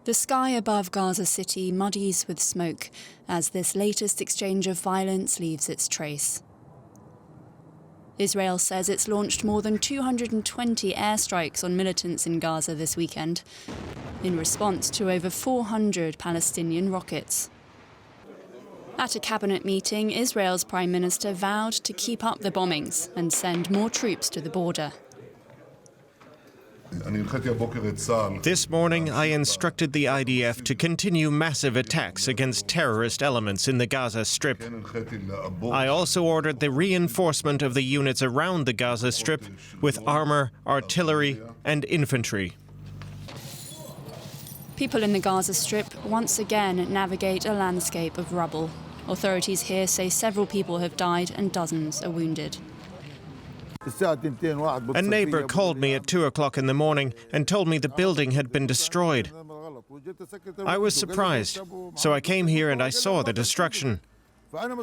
The sky above Gaza City muddies with smoke as this latest exchange of violence leaves its trace. Israel says it's launched more than 220 airstrikes on militants in Gaza this weekend, in response to over 400 Palestinian rockets. At a cabinet meeting, Israel's Prime Minister vowed to keep up the bombings and send more troops to the border. This morning, I instructed the IDF to continue massive attacks against terrorist elements in the Gaza Strip. I also ordered the reinforcement of the units around the Gaza Strip with armour, artillery and infantry. People in the Gaza Strip once again navigate a landscape of rubble. Authorities here say several people have died and dozens are wounded. A neighbour called me at 2 o'clock in the morning and told me the building had been destroyed. I was surprised, so I came here and I saw the destruction.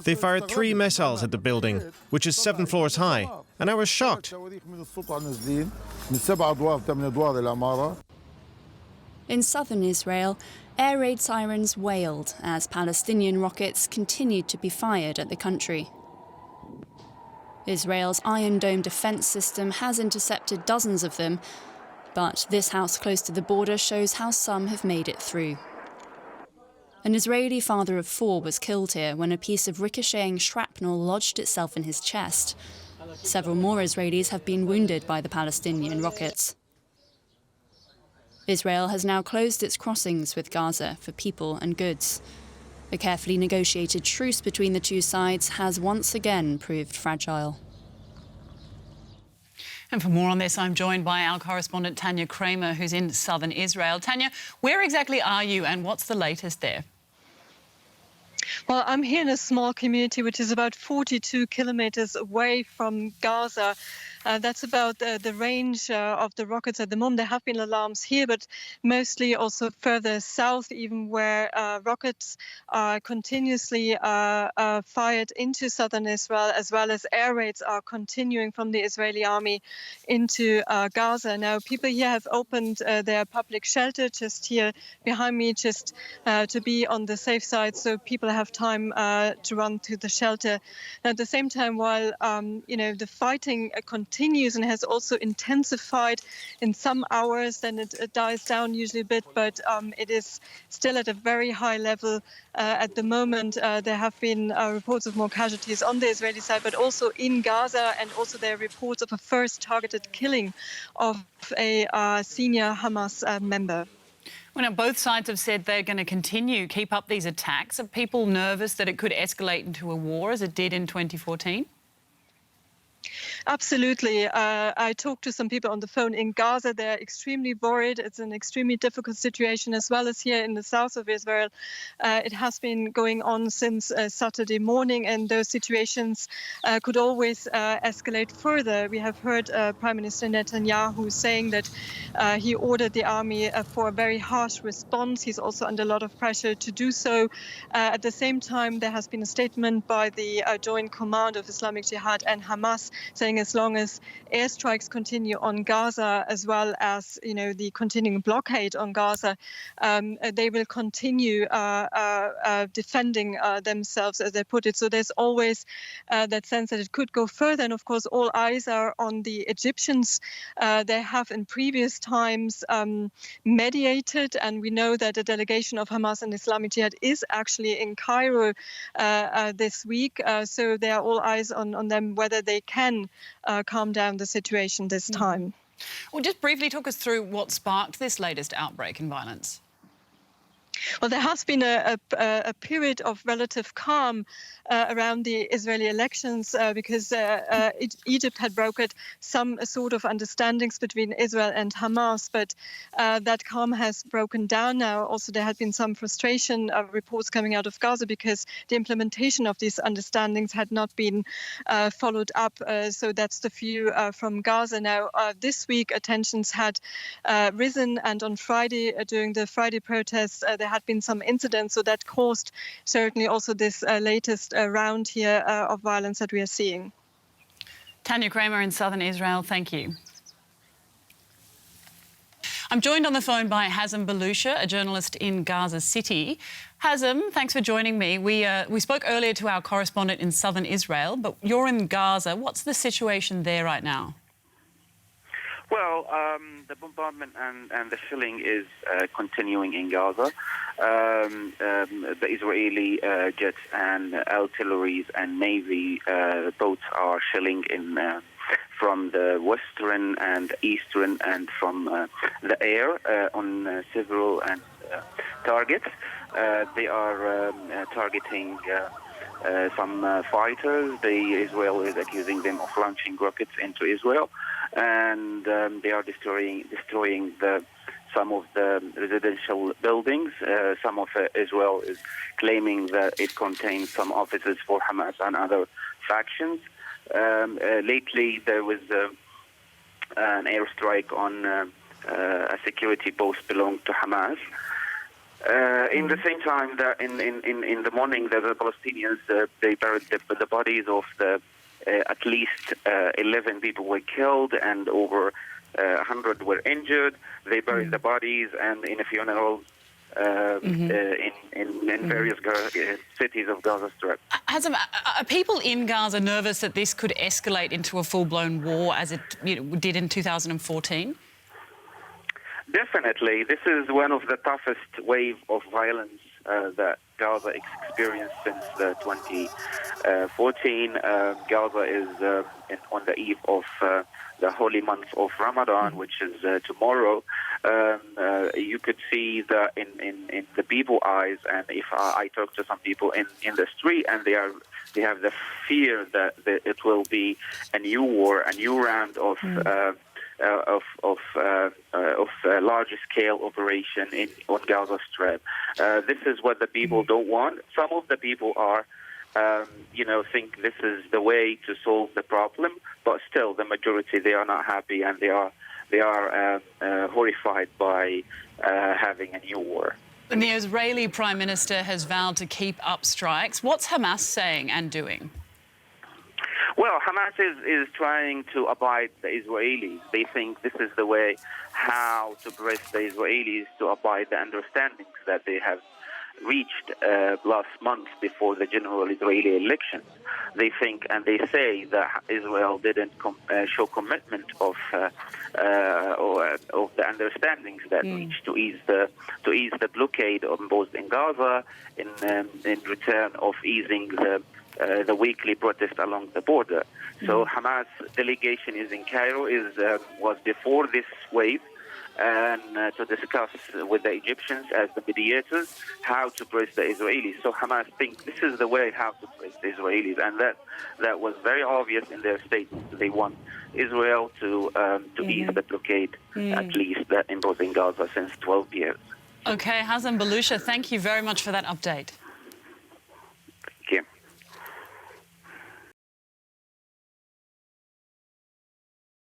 They fired 3 missiles at the building, which is 7 floors high, and I was shocked. In southern Israel, air raid sirens wailed as Palestinian rockets continued to be fired at the country. Israel's Iron Dome defence system has intercepted dozens of them, but this house close to the border shows how some have made it through. An Israeli father of 4 was killed here when a piece of ricocheting shrapnel lodged itself in his chest. Several more Israelis have been wounded by the Palestinian rockets. Israel has now closed its crossings with Gaza for people and goods. A carefully negotiated truce between the two sides has once again proved fragile. And for more on this, I'm joined by our correspondent Tanya Kramer, who's in southern Israel. Tanya, where exactly are you and what's the latest there? Well, I'm here in a small community which is about 42 kilometers away from Gaza. That's about the range of the rockets at the moment. There have been alarms here, but mostly also further south, even where rockets are continuously fired into southern Israel, as well as air raids are continuing from the Israeli army into Gaza. Now, people here have opened their public shelter just here behind me, just to be on the safe side, so people have time to run to the shelter. At the same time, while the fighting continues and has also intensified in some hours, then it dies down usually a bit, but it is still at a very high level at the moment. There have been reports of more casualties on the Israeli side, but also in Gaza, and also there are reports of a first targeted killing of a senior Hamas member. Well, now, both sides have said they're going to keep up these attacks. Are people nervous that it could escalate into a war as it did in 2014? Absolutely. I talked to some people on the phone in Gaza. They're extremely worried. It's an extremely difficult situation, as well as here in the south of Israel. It has been going on since Saturday morning, and those situations could always escalate further. We have heard Prime Minister Netanyahu saying that he ordered the army for a very harsh response. He's also under a lot of pressure to do so. At the same time, there has been a statement by the Joint Command of Islamic Jihad and Hamas saying as long as airstrikes continue on Gaza, as well as the continuing blockade on Gaza, they will continue defending themselves, as they put it. So there's always that sense that it could go further. And of course, all eyes are on the Egyptians. They have in previous times mediated, and we know that a delegation of Hamas and Islamic Jihad is actually in Cairo this week. So there are all eyes on them, whether they can calm down the situation this time. Well, just briefly talk us through what sparked this latest outbreak in violence. Well, there has been a period of relative calm around the Israeli elections because Egypt had brokered some sort of understandings between Israel and Hamas, but that calm has broken down now. Also, there had been some frustration reports coming out of Gaza because the implementation of these understandings had not been followed up. So that's the view from Gaza. Now, this week, tensions had risen, and on Friday, during the Friday protests, there had been some incidents, so that caused certainly also this latest round here of violence that we are seeing. Tanya Kramer in southern Israel, thank you. I'm joined on the phone by Hazem Balusha, a journalist in Gaza City. Hazem, thanks for joining me. We spoke earlier to our correspondent in southern Israel, but you're in Gaza. What's the situation there right now? Well, the bombardment and the shelling is continuing in Gaza. The Israeli jets and artilleries and navy boats are shelling from the western and eastern and from the air on several targets. They are targeting some fighters. Israel is accusing them of launching rockets into Israel, and they are destroying some of the residential buildings. Some of Israel is claiming that it contains some offices for Hamas and other factions. Lately, there was an airstrike on a security post belonging to Hamas. In the same time, that in the morning, the Palestinians they buried the bodies of at least 11 people were killed and over 100 were injured. They buried the bodies and in a funeral in various cities of Gaza Strip. Hazem, are people in Gaza nervous that this could escalate into a full-blown war as it did in 2014? Definitely. This is one of the toughest wave of violence that Gaza experienced since 2014. Gaza is on the eve of the holy month of Ramadan, which is tomorrow. You could see that in the people's eyes, and if I talk to some people in the street, and they have the fear that it will be a new war, a new round of large-scale operation on Gaza Strip. This is what the people don't want. Some of the people are, think this is the way to solve the problem, but still, the majority they are not happy and they are horrified by having a new war. And the Israeli Prime Minister has vowed to keep up strikes. What's Hamas saying and doing? Well, Hamas is trying to abide the Israelis. They think this is the way how to press the Israelis to abide the understandings that they have reached last month before the general Israeli elections. They think and they say that Israel didn't show commitment of the understandings that reached to ease the blockade imposed in Gaza in return of easing the weekly protest along the border. So Hamas delegation is in Cairo, was before this wave, and to discuss with the Egyptians as the mediators how to press the Israelis. So Hamas think this is the way how to press the Israelis, and that was very obvious in their statement. They want Israel to ease the blockade, at least that imposed in Gaza since 12 years. Okay, Hazem Balusha, thank you very much for that update.